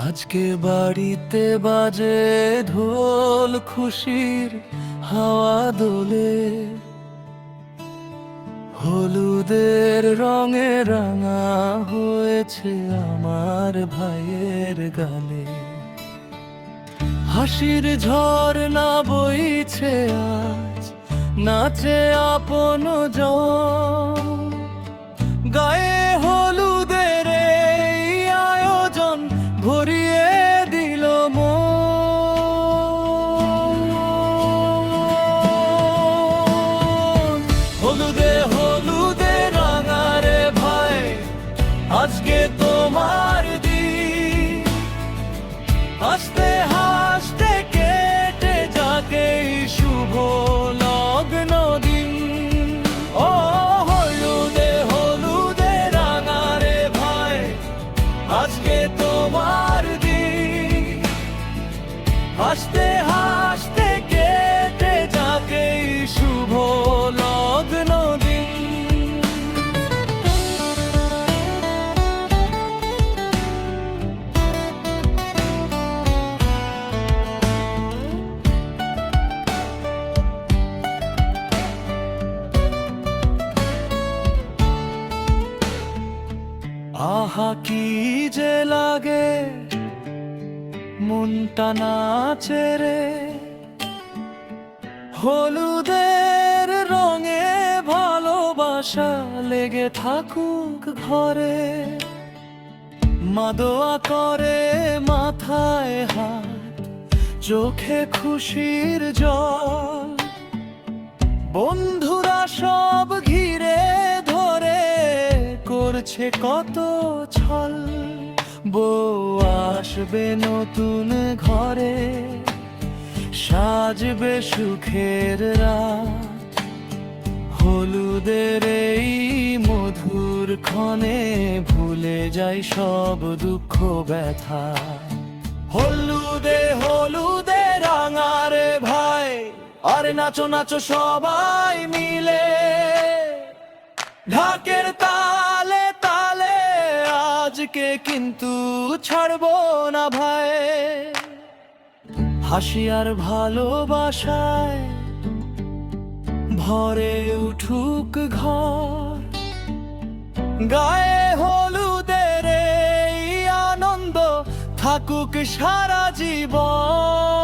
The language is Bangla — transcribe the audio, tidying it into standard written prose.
আজকে বাড়িতে বাজে ঢোল, খুশির হাওয়া দোলে, হলুদের রঙে রাঙা হয়েছে আমার ভাইয়ের গালে। হাসির ঝর্ণা বইছে আজ, নাচে আপন জন, গায়ে হলুদের এই আয়োজন ভরিয়ে দিল মন। হলুদে হলুদে রাঙারে ভাই, আজকে তোমার দিন, হাসতে হাসতে কেটে যাকে শুভ লগ্ন দিন। ও হলুদে হলুদে রাঙারে ভাই, আজকে তোমার দিন, হাসতে হাসতে কেটে যাকে শুভ লগ্ন দিন। আহা কি যে লাগে মনটা নাচে রে, হলুদের রঙে ভালোবাসা লেগে থাকুক ঘরে। মাদোয়া করে মাথায় হাত, চোখে খুশির জল, বন্ধুরা সব ঘিরে ধরে করছে কত ছল। বউ আসবে নতুন ঘরে, সাজবে সুখের রাত, হলুদের এই মধুর ক্ষণে ভুলে যাই সব দুঃখ ব্যথা। হলুদে হলুদে রাঙারে ভাই, আরে নাচো নাচো সবাই মিলে, ঢাকের তালে তালে আজকে কিন্তু ছাড়বো না ভাই। হাসি আর ভালোবাসায় ভরে উঠুক ঘর, গায়ে হলুদের এই আনন্দ থাকুক সারা জীবন।